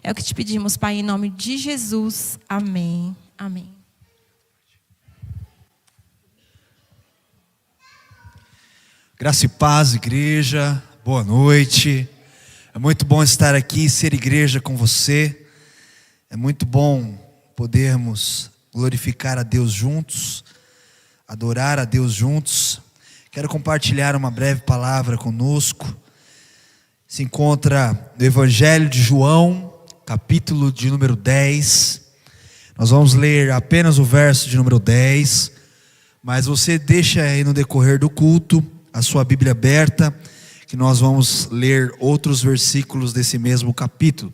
É o que te pedimos, Pai, em nome de Jesus. Amém. Amém. Graça e paz, igreja. Boa noite. É muito bom estar aqui e ser igreja com você. É muito bom podermos glorificar a Deus juntos, adorar a Deus juntos. Quero compartilhar uma breve palavra conosco. Se encontra no Evangelho de João, capítulo de número 10. Nós vamos ler apenas o verso de número 10, mas você deixa aí no decorrer do culto a sua Bíblia aberta, que nós vamos ler outros versículos desse mesmo capítulo.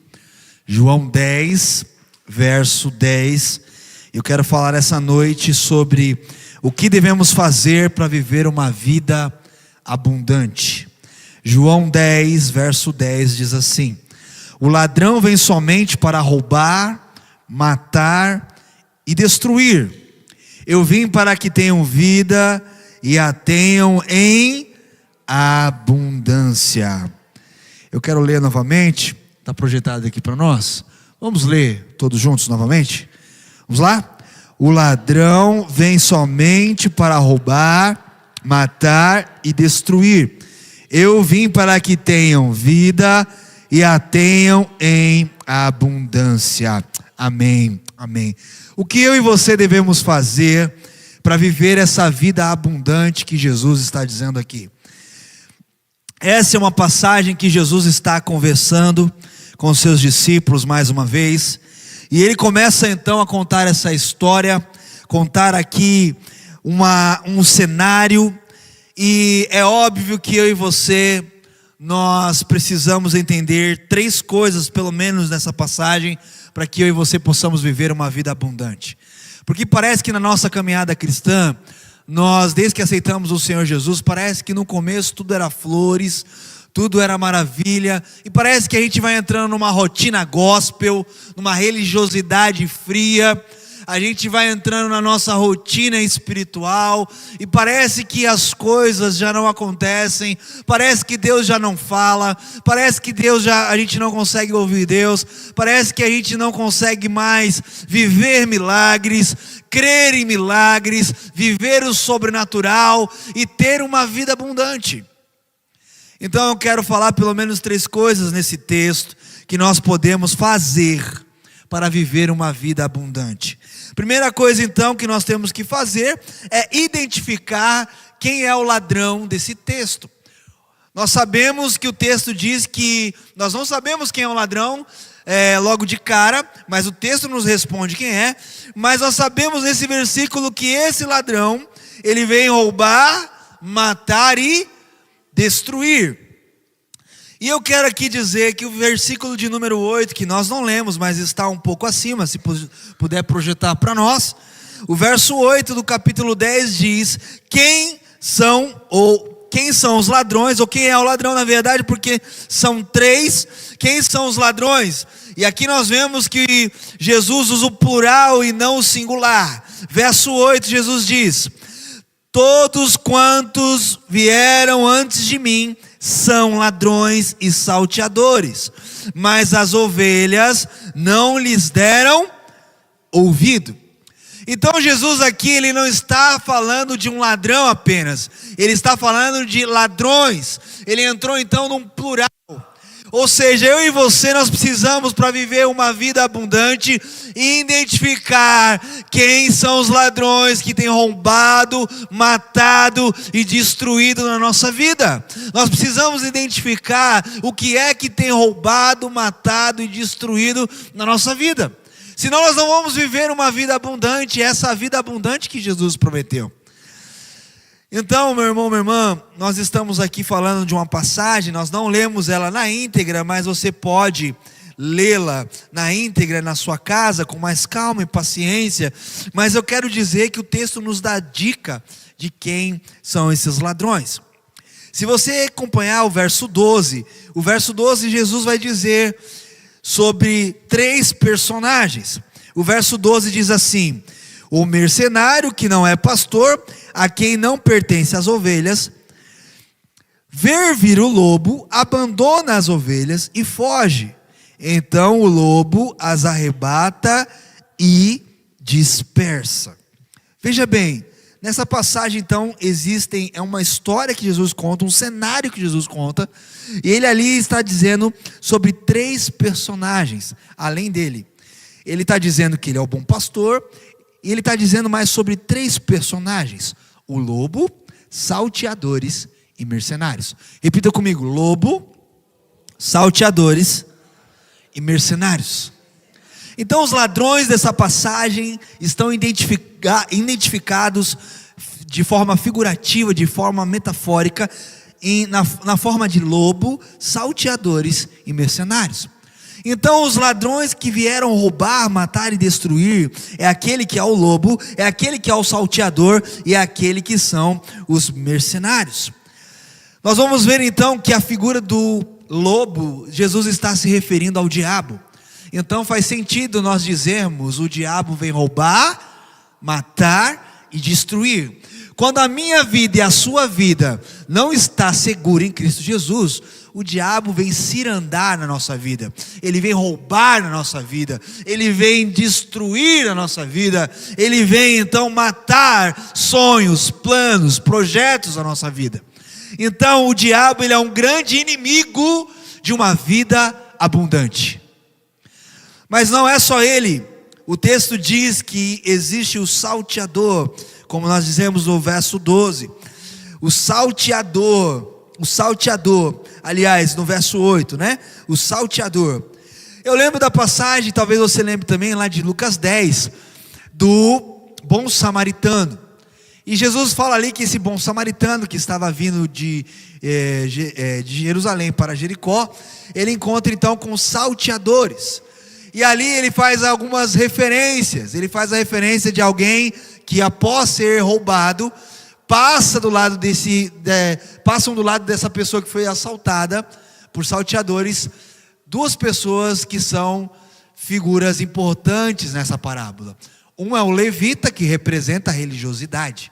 João 10, verso 10. Eu quero falar essa noite sobre o que devemos fazer para viver uma vida abundante. João 10, verso 10 diz assim: o ladrão vem somente para roubar, matar e destruir. Eu vim para que tenham vida e a tenham em abundância. Eu quero ler novamente, está projetado aqui para nós. Vamos ler todos juntos novamente? Vamos lá? O ladrão vem somente para roubar, matar e destruir. Eu vim para que tenham vida e a tenham em abundância. Amém, amém. O que eu e você devemos fazer para viver essa vida abundante que Jesus está dizendo aqui? Essa é uma passagem que Jesus está conversando com os seus discípulos mais uma vez. E ele começa então a contar essa história, contar aqui um cenário. E é óbvio que eu e você, nós precisamos entender 3 coisas, pelo menos nessa passagem, para que eu e você possamos viver uma vida abundante. Porque parece que na nossa caminhada cristã, nós, desde que aceitamos o Senhor Jesus, parece que no começo tudo era flores, tudo era maravilha, e parece que a gente vai entrando numa rotina gospel, numa religiosidade fria. A gente vai entrando na nossa rotina espiritual e parece que as coisas já não acontecem, parece que Deus já não fala, parece que a gente não consegue ouvir Deus, parece que a gente não consegue mais viver milagres, crer em milagres, viver o sobrenatural e ter uma vida abundante. Então eu quero falar pelo menos 3 coisas nesse texto que nós podemos fazer para viver uma vida abundante. Primeira coisa então que nós temos que fazer é identificar quem é o ladrão desse texto. Nós sabemos que o texto diz que nós não sabemos quem é o ladrão logo de cara, mas o texto nos responde quem é. Mas nós sabemos nesse versículo que esse ladrão, ele vem roubar, matar e destruir. E eu quero aqui dizer que o versículo de número 8, que nós não lemos, mas está um pouco acima, se puder projetar para nós. O verso 8 do capítulo 10 diz: quem são os ladrões, ou quem é o ladrão na verdade, porque são 3. Quem são os ladrões? E aqui nós vemos que Jesus usa o plural e não o singular. Verso 8, Jesus diz: todos quantos vieram antes de mim são ladrões e salteadores, mas as ovelhas não lhes deram ouvido. Então Jesus aqui, ele não está falando de um ladrão apenas, ele está falando de ladrões. Ele entrou então num plural. Ou seja, eu e você, nós precisamos, para viver uma vida abundante, identificar quem são os ladrões que têm roubado, matado e destruído na nossa vida. Nós precisamos identificar o que é que tem roubado, matado e destruído na nossa vida. Senão nós não vamos viver uma vida abundante, essa vida abundante que Jesus prometeu. Então, meu irmão, minha irmã, nós estamos aqui falando de uma passagem, nós não lemos ela na íntegra, mas você pode lê-la na íntegra na sua casa, com mais calma e paciência. Mas eu quero dizer que o texto nos dá dica de quem são esses ladrões. Se você acompanhar o verso 12, Jesus vai dizer sobre 3 personagens. O verso 12 diz assim: o mercenário que não é pastor, a quem não pertence as ovelhas, ver vir o lobo, abandona as ovelhas e foge. Então o lobo as arrebata e dispersa. Veja bem, nessa passagem então é uma história que Jesus conta, um cenário que Jesus conta, e ele ali está dizendo sobre 3 personagens, além dele. Ele está dizendo que ele é o bom pastor, e ele está dizendo mais sobre 3 personagens: o lobo, salteadores e mercenários. Repita comigo: lobo, salteadores e mercenários. Então os ladrões dessa passagem estão identificados de forma figurativa, de forma metafórica, na forma de lobo, salteadores e mercenários. Então os ladrões que vieram roubar, matar e destruir é aquele que é o lobo, é aquele que é o salteador e é aquele que são os mercenários. Nós vamos ver então que a figura do lobo, Jesus está se referindo ao diabo. Então faz sentido nós dizermos: o diabo vem roubar, matar e destruir. Quando a minha vida e a sua vida não está segura em Cristo Jesus, o diabo vem cirandar na nossa vida, ele vem roubar na nossa vida, ele vem destruir a nossa vida, ele vem então matar sonhos, planos, projetos da nossa vida. Então o diabo, ele é um grande inimigo de uma vida abundante. Mas não é só ele. O texto diz que existe o salteador, como nós dizemos no verso 12. O salteador, aliás, no verso 8, né? O salteador. Eu lembro da passagem, talvez você lembre também, lá de Lucas 10, do bom samaritano. E Jesus fala ali que esse bom samaritano, que estava vindo de Jerusalém para Jericó, ele encontra então com os salteadores. E ali ele faz algumas referências. Ele faz a referência de alguém que, após ser roubado, passam do lado dessa pessoa que foi assaltada por salteadores, 2 pessoas que são figuras importantes nessa parábola. Um é o levita, que representa a religiosidade.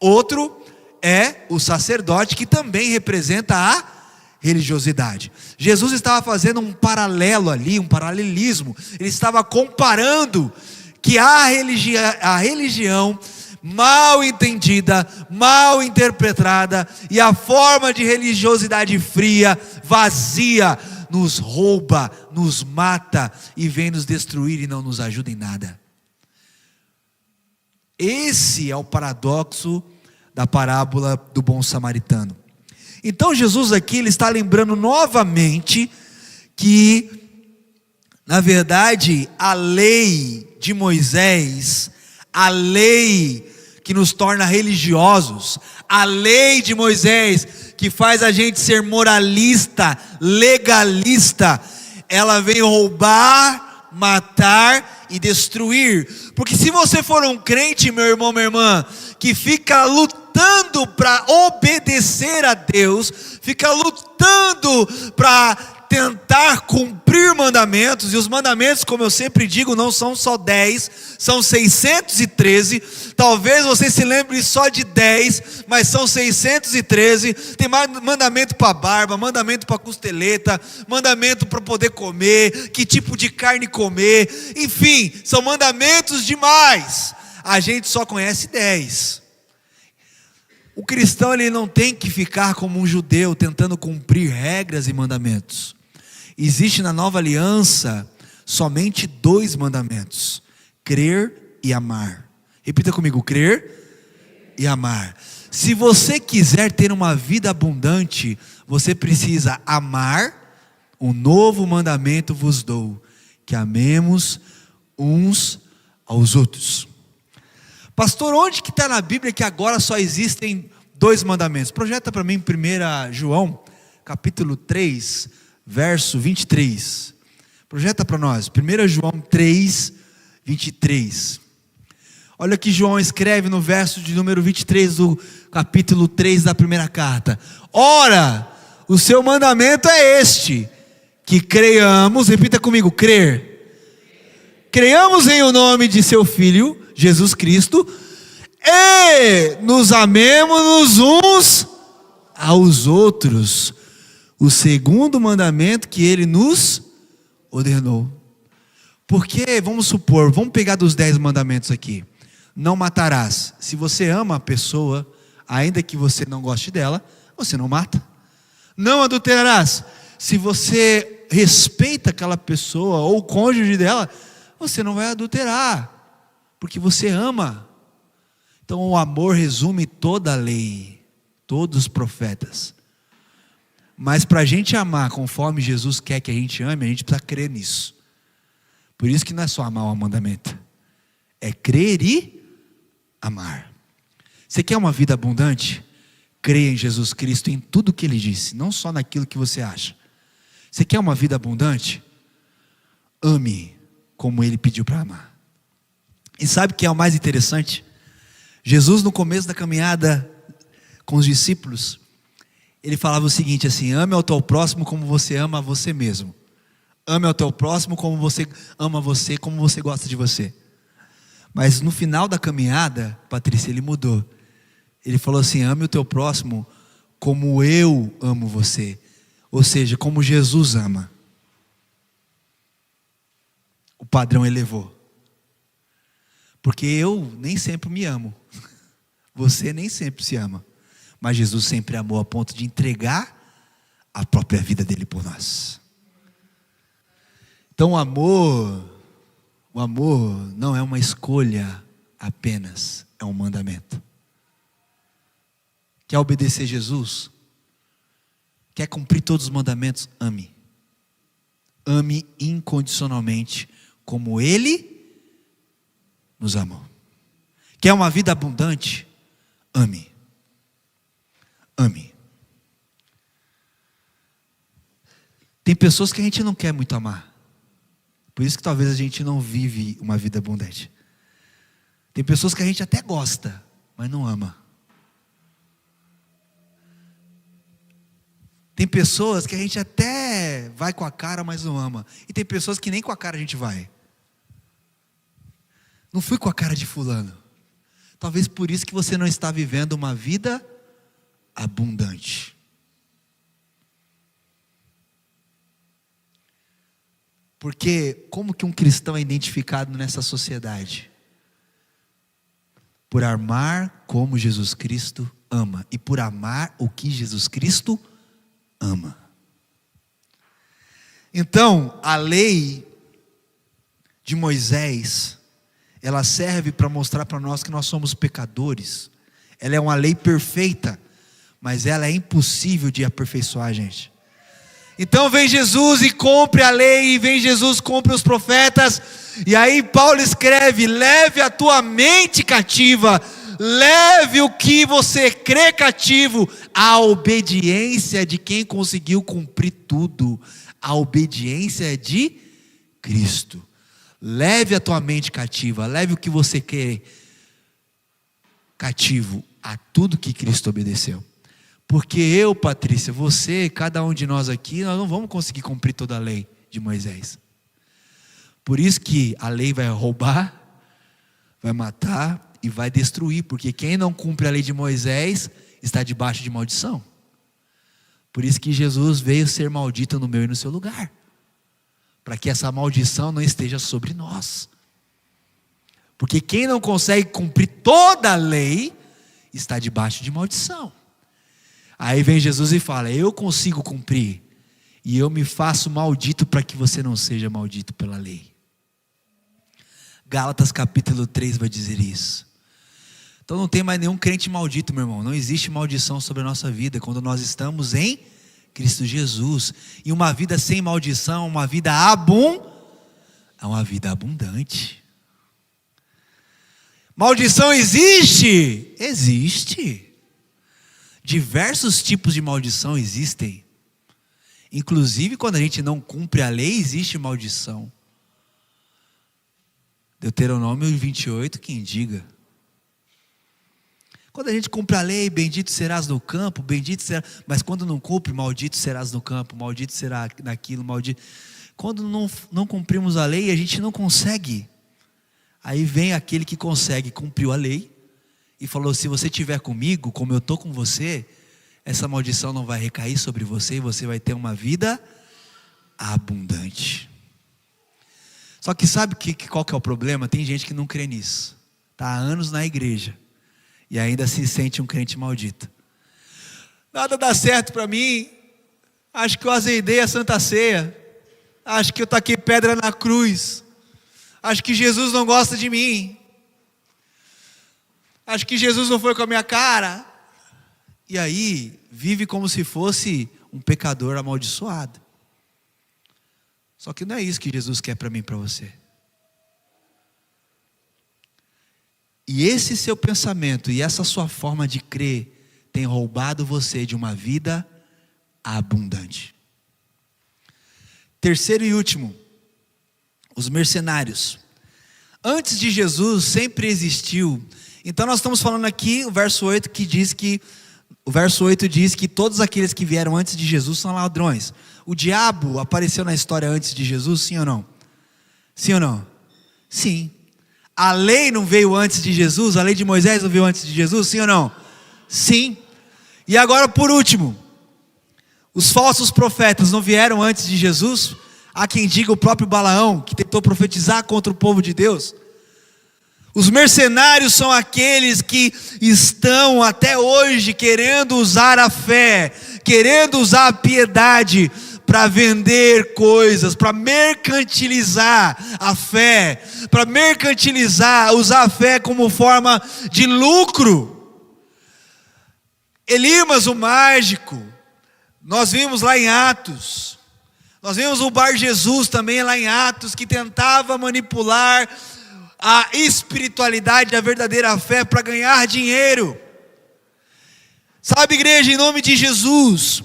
Outro é o sacerdote, que também representa a religiosidade. Jesus estava fazendo um paralelo ali, um paralelismo. Ele estava comparando que a religião mal entendida, mal interpretada, e a forma de religiosidade fria, vazia, nos rouba, nos mata e vem nos destruir e não nos ajuda em nada. Esse é o paradoxo da parábola do bom samaritano. Então Jesus aqui, ele está lembrando novamente que, na verdade, a lei de Moisés, a lei que nos torna religiosos, a lei de Moisés que faz a gente ser moralista, legalista, ela vem roubar, matar e destruir. Porque se você for um crente, meu irmão, minha irmã, que fica lutando para obedecer a Deus, fica lutando para tentar cumprir mandamentos, e os mandamentos, como eu sempre digo, não são só 10, são 613, talvez você se lembre só de 10, mas são 613, tem mandamento para barba, mandamento para costeleta, mandamento para poder comer, que tipo de carne comer, enfim, são mandamentos demais, a gente só conhece 10, o cristão, ele não tem que ficar como um judeu, tentando cumprir regras e mandamentos. Existe na nova aliança somente 2 mandamentos: crer e amar. Repita comigo: crer e amar. Se você quiser ter uma vida abundante, você precisa amar. Um novo mandamento vos dou, que amemos uns aos outros. Pastor, onde que está na Bíblia que agora só existem 2 mandamentos? Projeta para mim 1 João, capítulo 3, verso 23. Projeta para nós, 1 João 3, 23. Olha que João escreve no verso de número 23 do capítulo 3 da primeira carta. Ora, o seu mandamento é este, que creiamos, repita comigo, crer. Creiamos em o nome de seu Filho, Jesus Cristo, e nos amemos uns aos outros. O segundo mandamento que ele nos ordenou. Porque, vamos supor, vamos pegar dos 10 mandamentos aqui. Não matarás. Se você ama a pessoa, ainda que você não goste dela, você não mata. Não adulterarás. Se você respeita aquela pessoa ou o cônjuge dela, você não vai adulterar, porque você ama. Então o amor resume toda a lei, todos os profetas. Mas para a gente amar conforme Jesus quer que a gente ame, a gente precisa crer nisso. Por isso que não é só amar o mandamento, é crer e amar. Você quer uma vida abundante? Creia em Jesus Cristo, em tudo que Ele disse, não só naquilo que você acha. Você quer uma vida abundante? Ame como Ele pediu para amar. E sabe o que é o mais interessante? Jesus, no começo da caminhada com os discípulos, Ele falava o seguinte assim: ame ao teu próximo como você ama a você mesmo. Ame ao teu próximo como você ama você, como você gosta de você. Mas no final da caminhada, Patrícia, Ele mudou. Ele falou assim: ame o teu próximo como eu amo você. Ou seja, como Jesus ama. O padrão elevou. Porque eu nem sempre me amo. Você nem sempre se ama. Mas Jesus sempre amou a ponto de entregar a própria vida dele por nós. Então o amor não é uma escolha apenas, é um mandamento. Quer obedecer Jesus? Quer cumprir todos os mandamentos? Ame. Ame incondicionalmente, como Ele nos amou. Quer uma vida abundante? Ame. Ame. Tem pessoas que a gente não quer muito amar. Por isso que talvez a gente não vive uma vida abundante. Tem pessoas que a gente até gosta, mas não ama. Tem pessoas que a gente até vai com a cara, mas não ama. E tem pessoas que nem com a cara a gente vai. Não fui com a cara de fulano. Talvez por isso que você não está vivendo uma vida abundante. Porque como que um cristão é identificado nessa sociedade? Por amar como Jesus Cristo ama. E por amar o que Jesus Cristo ama. Então, a lei de Moisés, ela serve para mostrar para nós que nós somos pecadores. Ela é uma lei perfeita, mas ela é impossível de aperfeiçoar a gente. Então vem Jesus e cumpre a lei, e vem Jesus cumpre os profetas, e aí Paulo escreve: leve a tua mente cativa, leve o que você crê cativo, à obediência de quem conseguiu cumprir tudo, a obediência de Cristo. Leve a tua mente cativa, leve o que você crê cativo a tudo que Cristo obedeceu. Porque eu, Patrícia, você, cada um de nós aqui, nós não vamos conseguir cumprir toda a lei de Moisés. Por isso que a lei vai roubar, vai matar e vai destruir. Porque quem não cumpre a lei de Moisés está debaixo de maldição. Por isso que Jesus veio ser maldito no meu e no seu lugar. Para que essa maldição não esteja sobre nós. Porque quem não consegue cumprir toda a lei está debaixo de maldição. Aí vem Jesus e fala: eu consigo cumprir, e eu me faço maldito para que você não seja maldito pela lei. Gálatas capítulo 3 vai dizer isso. Então não tem mais nenhum crente maldito, meu irmão. Não existe maldição sobre a nossa vida quando nós estamos em Cristo Jesus. E uma vida sem maldição, uma vida é uma vida abundante. Maldição existe? Existe. Diversos tipos de maldição existem. Inclusive quando a gente não cumpre a lei, existe maldição. Deuteronômio 28, quem diga. Quando a gente cumpre a lei, bendito serás no campo, bendito será. Mas quando não cumpre, maldito serás no campo, maldito será naquilo, maldito. Quando não cumprimos a lei, a gente não consegue. Aí vem aquele que consegue, cumpriu a lei e falou: se você estiver comigo, como eu estou com você, essa maldição não vai recair sobre você e você vai ter uma vida abundante. Só que sabe qual que é o problema? Tem gente que não crê nisso. Está há anos na igreja e ainda se sente um crente maldito. Nada dá certo para mim. Acho que eu azedei a Santa Ceia. Acho que eu taquei pedra na cruz. Acho que Jesus não gosta de mim. Acho que Jesus não foi com a minha cara. E aí, vive como se fosse um pecador amaldiçoado. Só que não é isso que Jesus quer para mim e para você. E esse seu pensamento e essa sua forma de crer tem roubado você de uma vida abundante. Terceiro e último, os mercenários. Antes de Jesus sempre existiu. Então nós estamos falando aqui, o verso 8 diz que todos aqueles que vieram antes de Jesus são ladrões. O diabo apareceu na história antes de Jesus, sim ou não? Sim ou não? Sim. A lei não veio antes de Jesus? A lei de Moisés não veio antes de Jesus? Sim ou não? Sim. E agora por último, os falsos profetas não vieram antes de Jesus? Há quem diga o próprio Balaão, que tentou profetizar contra o povo de Deus. Os mercenários são aqueles que estão até hoje querendo usar a fé, querendo usar a piedade para vender coisas, para mercantilizar a fé, para mercantilizar, usar a fé como forma de lucro. Elimas o mágico, nós vimos lá em Atos, nós vimos o Bar Jesus também lá em Atos, que tentava manipular a espiritualidade, a verdadeira fé para ganhar dinheiro. Sabe, igreja, em nome de Jesus,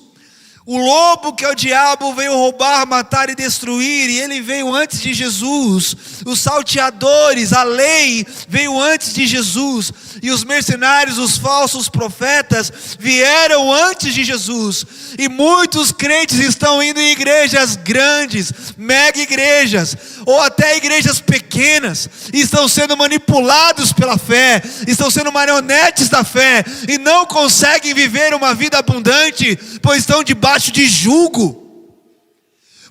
o lobo, que é o diabo, veio roubar, matar e destruir, e ele veio antes de Jesus. Os salteadores, a lei veio antes de Jesus, e os mercenários, os falsos profetas vieram antes de Jesus. E muitos crentes estão indo em igrejas grandes, mega igrejas, ou até igrejas pequenas, e estão sendo manipulados pela fé, estão sendo marionetes da fé, e não conseguem viver uma vida abundante, pois estão debaixo de jugo.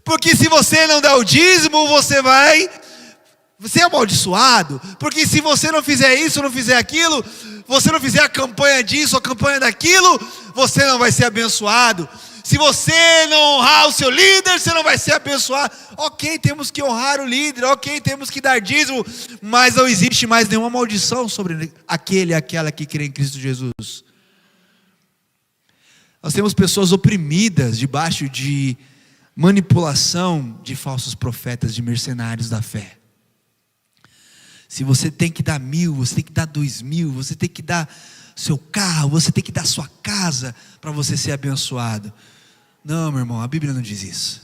Porque se você não der o dízimo, você vai ser amaldiçoado. Porque se você não fizer isso, não fizer aquilo, você não fizer a campanha disso, a campanha daquilo, você não vai ser abençoado. Se você não honrar o seu líder, você não vai ser abençoado. Ok, temos que honrar o líder, ok, temos que dar dízimo, mas não existe mais nenhuma maldição sobre aquele e aquela que crê em Cristo Jesus. Nós temos pessoas oprimidas debaixo de manipulação de falsos profetas, de mercenários da fé. Se você tem que dar 1.000, você tem que dar 2.000, você tem que dar seu carro, você tem que dar sua casa para você ser abençoado. Não, meu irmão, a Bíblia não diz isso.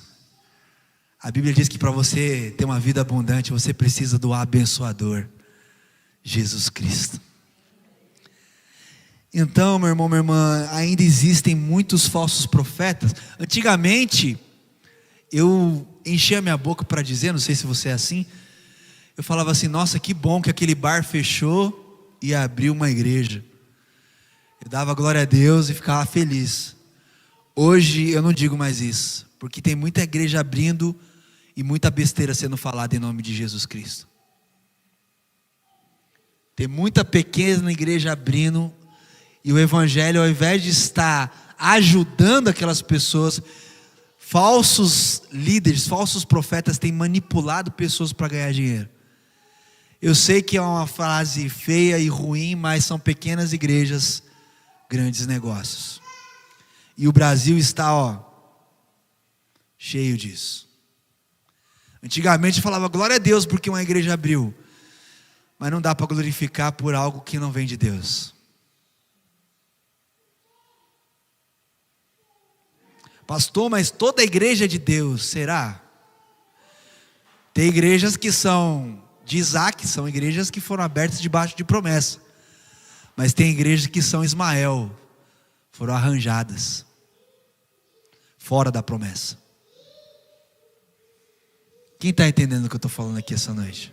A Bíblia diz que para você ter uma vida abundante, você precisa do abençoador, Jesus Cristo. Então, meu irmão, minha irmã, ainda existem muitos falsos profetas. Antigamente, eu enchia minha boca para dizer, não sei se você é assim, eu falava assim: nossa, que bom que aquele bar fechou e abriu uma igreja. Eu dava glória a Deus e ficava feliz. Hoje eu não digo mais isso, porque tem muita igreja abrindo e muita besteira sendo falada em nome de Jesus Cristo. Tem muita pequena igreja abrindo, e o evangelho, ao invés de estar ajudando aquelas pessoas, falsos líderes, falsos profetas têm manipulado pessoas para ganhar dinheiro. Eu sei que é uma frase feia e ruim, mas são pequenas igrejas, grandes negócios. E o Brasil está, cheio disso. Antigamente falava glória a Deus porque uma igreja abriu, mas não dá para glorificar por algo que não vem de Deus. Pastor, mas toda igreja é de Deus, será? Tem igrejas que são de Isaac, são igrejas que foram abertas debaixo de promessa. Mas tem igrejas que são Ismael, foram arranjadas fora da promessa. Quem está entendendo o que eu estou falando aqui essa noite?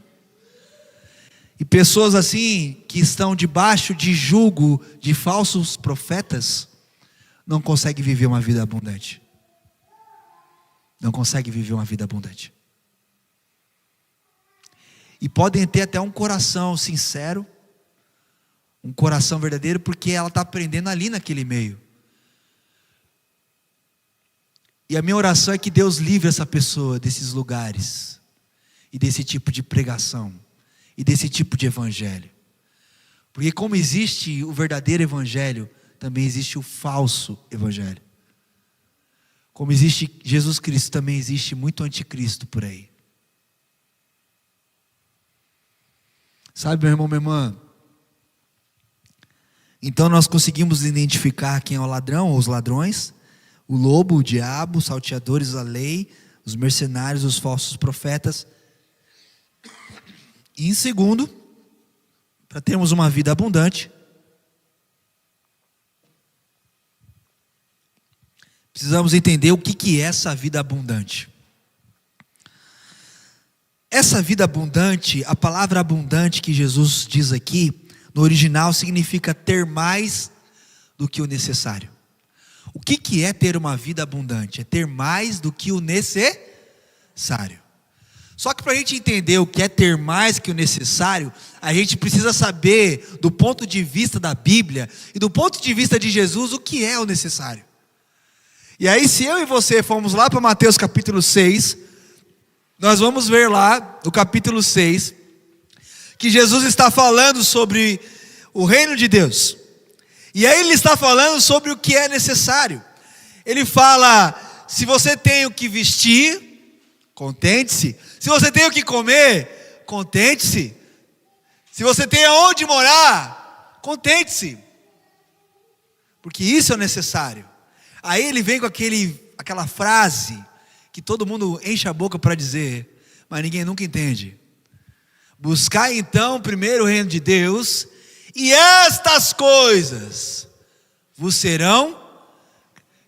E pessoas assim, que estão debaixo de jugo de falsos profetas, não conseguem viver uma vida abundante. Não conseguem viver uma vida abundante. E podem ter até um coração sincero, um coração verdadeiro, porque ela está aprendendo ali naquele meio. E a minha oração é que Deus livre essa pessoa desses lugares, e desse tipo de pregação, e desse tipo de evangelho. Porque como existe o verdadeiro evangelho, também existe o falso evangelho. Como existe Jesus Cristo, também existe muito anticristo por aí. Sabe, meu irmão, minha irmã? Então nós conseguimos identificar quem é o ladrão ou os ladrões, o lobo, o diabo, os salteadores da lei, os mercenários, os falsos profetas. E em segundo, para termos uma vida abundante, precisamos entender o que é essa vida abundante. Essa vida abundante, a palavra abundante que Jesus diz aqui, no original significa ter mais do que o necessário. O que é ter uma vida abundante? É ter mais do que o necessário. Só que para a gente entender o que é ter mais que o necessário, a gente precisa saber, do ponto de vista da Bíblia e do ponto de vista de Jesus, o que é o necessário. E aí, se eu e você formos lá para Mateus capítulo 6, nós vamos ver lá, no capítulo 6, que Jesus está falando sobre o reino de Deus. E aí ele está falando sobre o que é necessário. Ele fala: se você tem o que vestir, contente-se. Se você tem o que comer, contente-se. Se você tem aonde morar, contente-se. Porque isso é necessário. Aí ele vem com aquela frase que todo mundo enche a boca para dizer, mas ninguém nunca entende. Buscai então primeiro o reino de Deus, e estas coisas vos serão.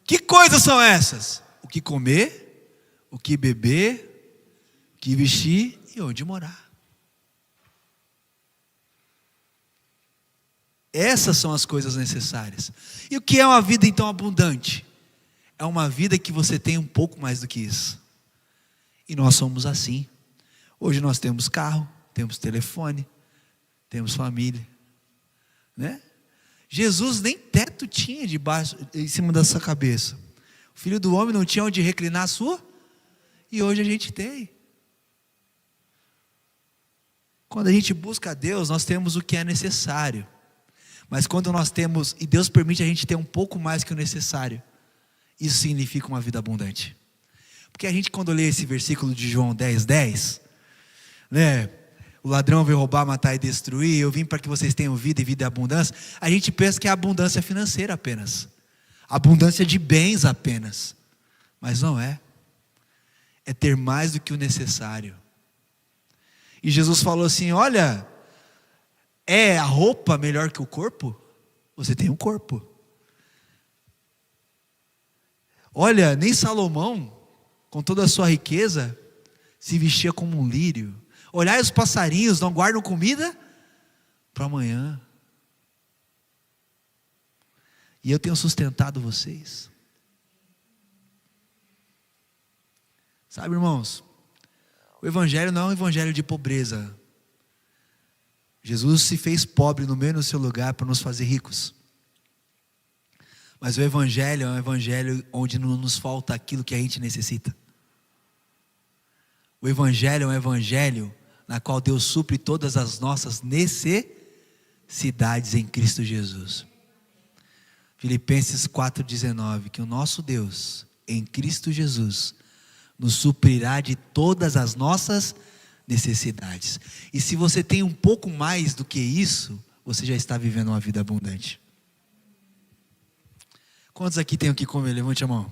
Que coisas são essas? O que comer, o que beber, o que vestir e onde morar. Essas são as coisas necessárias. E o que é uma vida então abundante? É uma vida que você tem um pouco mais do que isso. E nós somos assim. Hoje nós temos carro, temos telefone, temos família, né? Jesus nem teto tinha debaixo, em cima da sua cabeça. O Filho do Homem não tinha onde reclinar a sua, e hoje a gente tem. Quando a gente busca a Deus, nós temos o que é necessário. Mas quando nós temos, e Deus permite a gente ter um pouco mais que o necessário, isso significa uma vida abundante. Porque a gente, quando lê esse versículo de João 10:10, né? O ladrão veio roubar, matar e destruir, eu vim para que vocês tenham vida e vida e abundância. A gente pensa que é abundância financeira apenas, abundância de bens apenas. Mas não é. É ter mais do que o necessário. E Jesus falou assim: olha, é a roupa melhor que o corpo? Você tem um corpo. Olha, nem Salomão, com toda a sua riqueza, se vestia como um lírio. Olhai os passarinhos, não guardam comida para amanhã. E eu tenho sustentado vocês. Sabe, irmãos, o evangelho não é um evangelho de pobreza. Jesus se fez pobre no meio do seu lugar para nos fazer ricos. Mas o evangelho é um evangelho onde não nos falta aquilo que a gente necessita. O evangelho é um evangelho na qual Deus supre todas as nossas necessidades em Cristo Jesus. Filipenses 4:19, que o nosso Deus, em Cristo Jesus, nos suprirá de todas as nossas necessidades. E se você tem um pouco mais do que isso, você já está vivendo uma vida abundante. Quantos aqui tem o que comer? Levante a mão.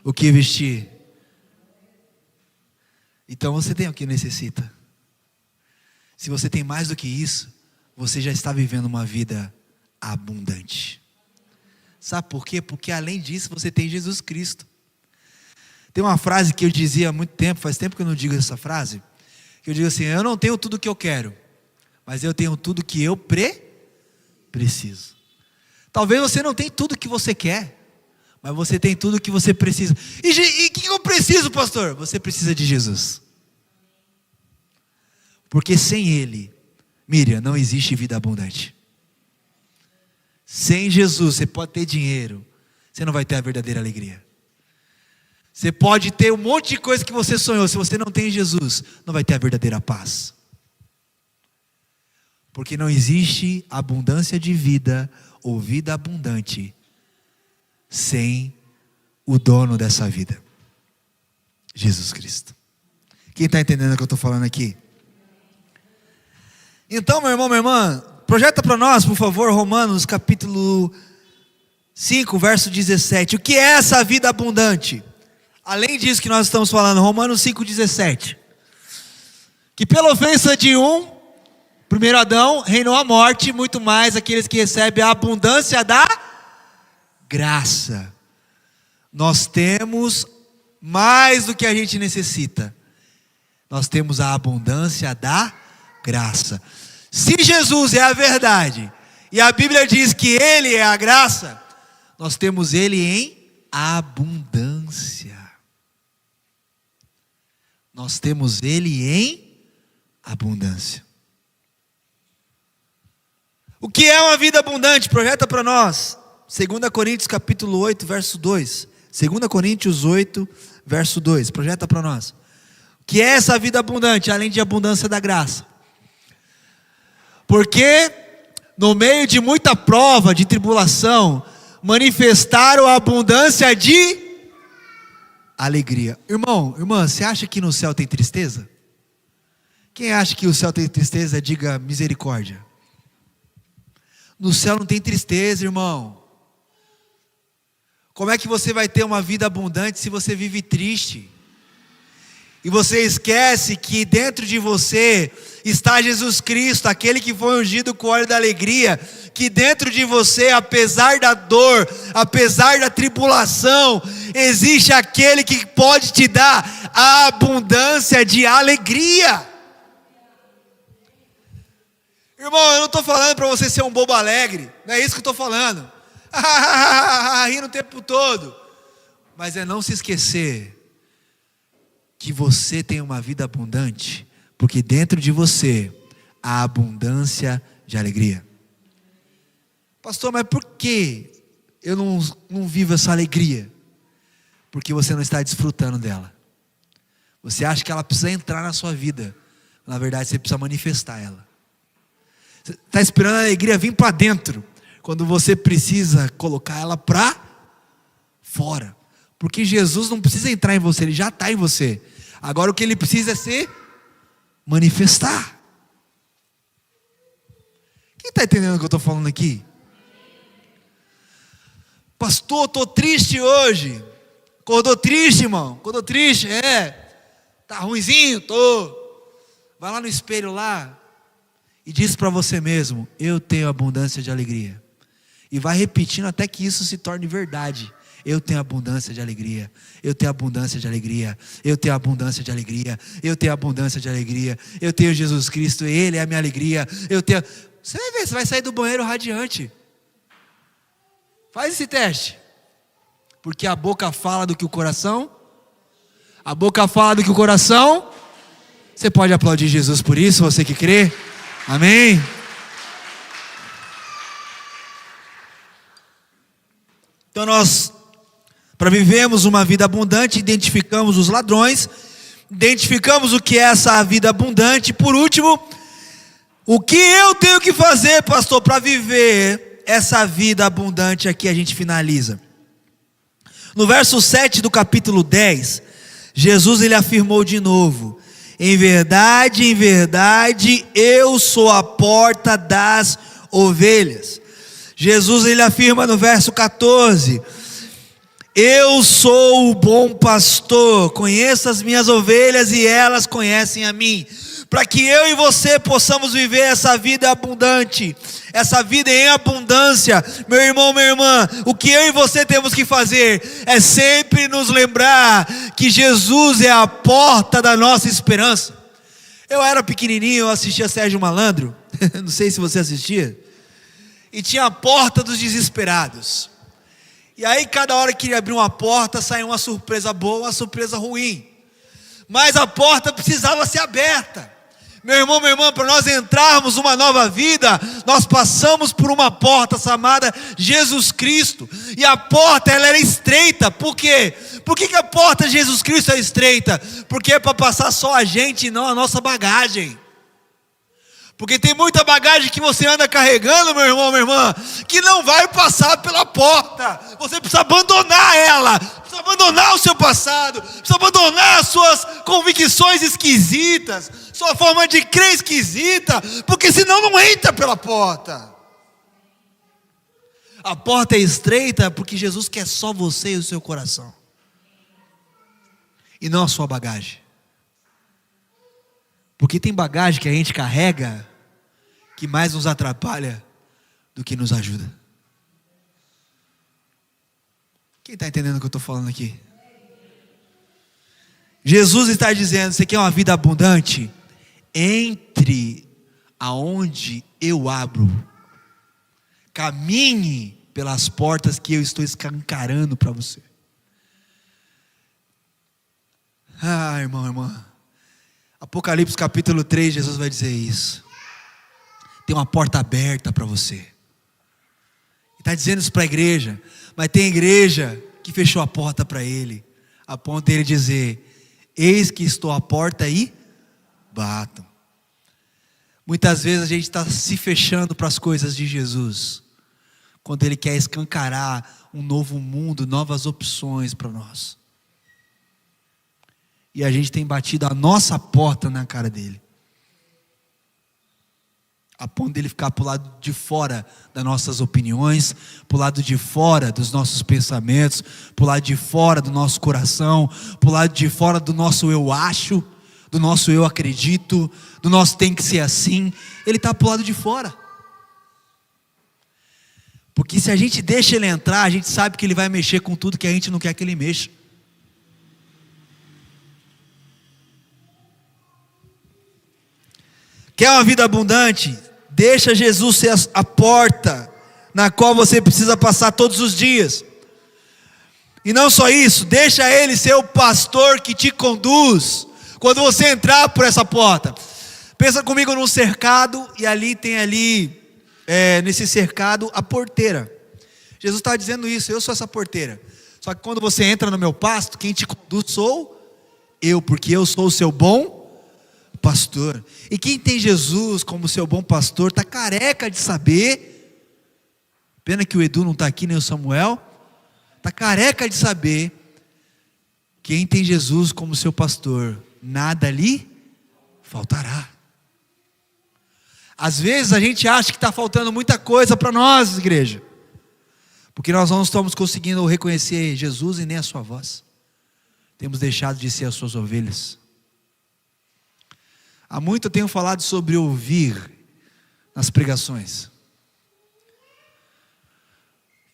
O que vestir? Então você tem o que necessita. Se você tem mais do que isso, você já está vivendo uma vida abundante. Sabe por quê? Porque além disso você tem Jesus Cristo. Tem uma frase que eu dizia há muito tempo, faz tempo que eu não digo essa frase, que eu digo assim: eu não tenho tudo o que eu quero, mas eu tenho tudo que eu preciso. Talvez você não tenha tudo o que você quer, mas você tem tudo o que você precisa. E o que eu preciso, pastor? Você precisa de Jesus. Porque sem Ele, Miriam, não existe vida abundante. Sem Jesus, você pode ter dinheiro, você não vai ter a verdadeira alegria. Você pode ter um monte de coisa que você sonhou, se você não tem Jesus, não vai ter a verdadeira paz. Porque não existe abundância de vida ou vida abundante sem o dono dessa vida, Jesus Cristo. Quem está entendendo o que eu estou falando aqui? Então, meu irmão, minha irmã, projeta para nós, por favor, Romanos capítulo 5, verso 17. O que é essa vida abundante? Além disso que nós estamos falando, Romanos 5,17. Que pela ofensa de primeiro Adão, reinou a morte, muito mais aqueles que recebem a abundância da graça. Nós temos mais do que a gente necessita. Nós temos a abundância da graça. Se Jesus é a verdade, e a Bíblia diz que Ele é a graça, nós temos Ele em abundância. Nós temos Ele em abundância. O que é uma vida abundante? Projeta para nós. 2 Coríntios capítulo 8, verso 2. 2 Coríntios 8, verso 2. Projeta para nós. O que é essa vida abundante? Além de abundância da graça. Porque no meio de muita prova, de tribulação, manifestaram a abundância de alegria. Irmão, irmã, você acha que no céu tem tristeza? Quem acha que o céu tem tristeza, diga misericórdia. No céu não tem tristeza, irmão. Como é que você vai ter uma vida abundante se você vive triste? E você esquece que dentro de você está Jesus Cristo, aquele que foi ungido com o óleo da alegria, que dentro de você, apesar da dor, apesar da tribulação, existe aquele que pode te dar a abundância de alegria. Irmão, eu não estou falando para você ser um bobo alegre, não é isso que eu estou falando. Rindo o tempo todo. Mas é não se esquecer que você tem uma vida abundante, porque dentro de você há abundância de alegria. Pastor, mas por que eu não vivo essa alegria? Porque você não está desfrutando dela. Você acha que ela precisa entrar na sua vida. Na verdade, você precisa manifestar ela. Você está esperando a alegria vir para dentro, quando você precisa colocar ela para fora. Porque Jesus não precisa entrar em você, Ele já está em você. Agora o que Ele precisa é se manifestar. Quem está entendendo o que eu estou falando aqui? Pastor, estou triste hoje. Acordou triste, irmão? Acordou triste? Está ruinzinho? Estou. Vai lá no espelho lá e diz para você mesmo: eu tenho abundância de alegria. E vai repetindo até que isso se torne verdade. Eu tenho abundância de alegria. Eu tenho abundância de alegria. Eu tenho abundância de alegria. Eu tenho abundância de alegria. Eu tenho Jesus Cristo, Ele é a minha alegria. Eu tenho. Você vai ver, você vai sair do banheiro radiante. Faz esse teste. Porque a boca fala do que o coração. A boca fala do que o coração. Você pode aplaudir Jesus por isso, você que crê. Amém. Então nós, para vivermos uma vida abundante, identificamos os ladrões, identificamos o que é essa vida abundante. Por último, o que eu tenho que fazer, pastor, para viver essa vida abundante? Aqui a gente finaliza. No verso 7 do capítulo 10, Jesus ele afirmou de novo: em verdade, eu sou a porta das ovelhas. Jesus ele afirma no verso 14: eu sou o bom pastor, conheço as minhas ovelhas e elas conhecem a mim. Para que eu e você possamos viver essa vida abundante, essa vida em abundância, meu irmão, minha irmã, o que eu e você temos que fazer é sempre nos lembrar que Jesus é a porta da nossa esperança. Eu era pequenininho, eu assistia Sérgio Malandro, não sei se você assistia, e tinha a porta dos desesperados. E aí cada hora que queria abrir uma porta, saía uma surpresa boa, uma surpresa ruim. Mas a porta precisava ser aberta. Meu irmão, minha irmã, para nós entrarmos numa nova vida, nós passamos por uma porta chamada Jesus Cristo. E a porta, ela era estreita. Por quê? Por que a porta de Jesus Cristo é estreita? Porque é para passar só a gente e não a nossa bagagem. Porque tem muita bagagem que você anda carregando, meu irmão, minha irmã, que não vai passar pela porta. Você precisa abandonar ela, precisa abandonar o seu passado, precisa abandonar as suas convicções esquisitas, sua forma de crer esquisita, porque senão não entra pela porta. A porta é estreita porque Jesus quer só você e o seu coração, e não a sua bagagem. Porque tem bagagem que a gente carrega que mais nos atrapalha do que nos ajuda. Quem está entendendo o que eu estou falando aqui? Jesus está dizendo: você quer uma vida abundante? Entre aonde eu abro. Caminhe pelas portas que eu estou escancarando para você. Ah, irmão, irmã. Apocalipse capítulo 3, Jesus vai dizer isso. Tem uma porta aberta para você. Ele está dizendo isso para a igreja. Mas tem igreja que fechou a porta para ele, a ponto de ele dizer: eis que estou à porta e batam. Muitas vezes a gente está se fechando para as coisas de Jesus, quando ele quer escancarar um novo mundo, novas opções para nós. E a gente tem batido a nossa porta na cara dele, a ponto dele ficar para o lado de fora das nossas opiniões, para o lado de fora dos nossos pensamentos, para o lado de fora do nosso coração, para o lado de fora do nosso eu acho, do nosso eu acredito, do nosso tem que ser assim. Ele está para o lado de fora. Porque se a gente deixa ele entrar, a gente sabe que ele vai mexer com tudo que a gente não quer que ele mexa. Quer uma vida abundante? Deixa Jesus ser a porta na qual você precisa passar todos os dias. E não só isso, deixa Ele ser o pastor que te conduz quando você entrar por essa porta. Pensa comigo num cercado, e ali tem nesse cercado a porteira. Jesus está dizendo isso: eu sou essa porteira. Só que quando você entra no meu pasto, quem te conduz sou eu, porque eu sou o seu bom pastor. E quem tem Jesus como seu bom pastor está careca de saber. Pena que o Edu não está aqui, nem o Samuel. Está careca de saber. Quem tem Jesus como seu pastor, nada lhe faltará. Às vezes a gente acha que está faltando muita coisa para nós, igreja, porque nós não estamos conseguindo reconhecer Jesus e nem a sua voz. Temos deixado de ser as suas ovelhas. Há muito eu tenho falado sobre ouvir nas pregações.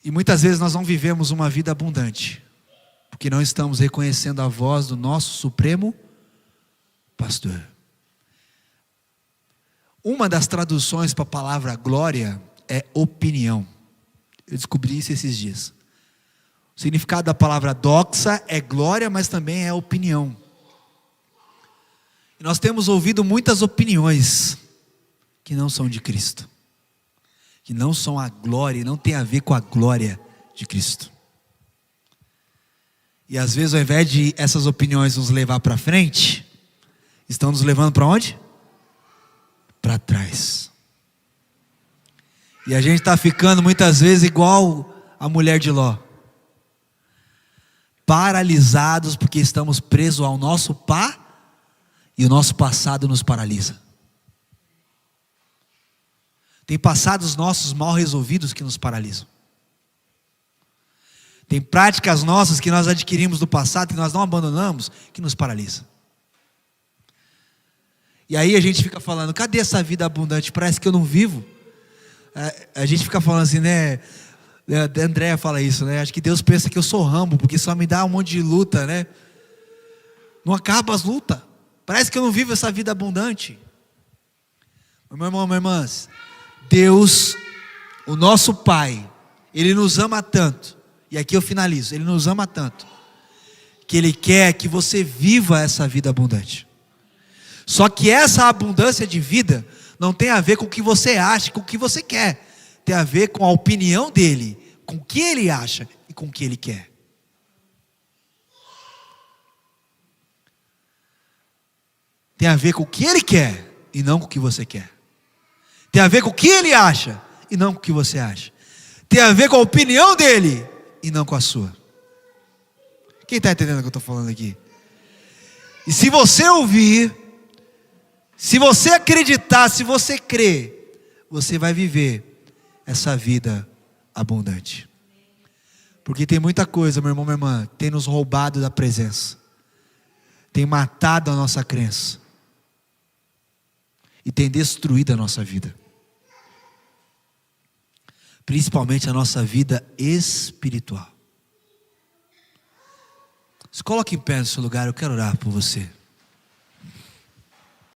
E muitas vezes nós não vivemos uma vida abundante, porque não estamos reconhecendo a voz do nosso supremo pastor. Uma das traduções para a palavra glória é opinião. Eu descobri isso esses dias. O significado da palavra doxa é glória, mas também é opinião. E nós temos ouvido muitas opiniões que não são de Cristo, que não são a glória, não tem a ver com a glória de Cristo. E às vezes, ao invés de essas opiniões nos levar para frente, estão nos levando para onde? Para trás. E a gente está ficando muitas vezes igual a mulher de Ló, paralisados porque estamos presos ao nosso e o nosso passado nos paralisa. Tem passados nossos mal resolvidos que nos paralisam. Tem práticas nossas que nós adquirimos do passado, que nós não abandonamos, que nos paralisam. E aí a gente fica falando: cadê essa vida abundante? Parece que eu não vivo. A gente fica falando assim, né? A Andréia fala isso, né? Acho que Deus pensa que eu sou Rambo, porque só me dá um monte de luta, né? Não acaba as lutas. Parece que eu não vivo essa vida abundante. Meu irmão, minhas irmãs, Deus, o nosso Pai, Ele nos ama tanto, e aqui eu finalizo, Ele nos ama tanto, que Ele quer que você viva essa vida abundante. Só que essa abundância de vida não tem a ver com o que você acha, com o que você quer. Tem a ver com a opinião dele, com o que ele acha e com o que ele quer. Tem a ver com o que ele quer e não com o que você quer. Tem a ver com o que ele acha e não com o que você acha. Tem a ver com a opinião dele e não com a sua. Quem está entendendo o que eu estou falando aqui? E se você ouvir, se você acreditar, se você crer, você vai viver essa vida abundante. Porque tem muita coisa, meu irmão, minha irmã, tem nos roubado da presença, tem matado a nossa crença e tem destruído a nossa vida, principalmente a nossa vida espiritual. Se coloque em pé no seu lugar, eu quero orar por você.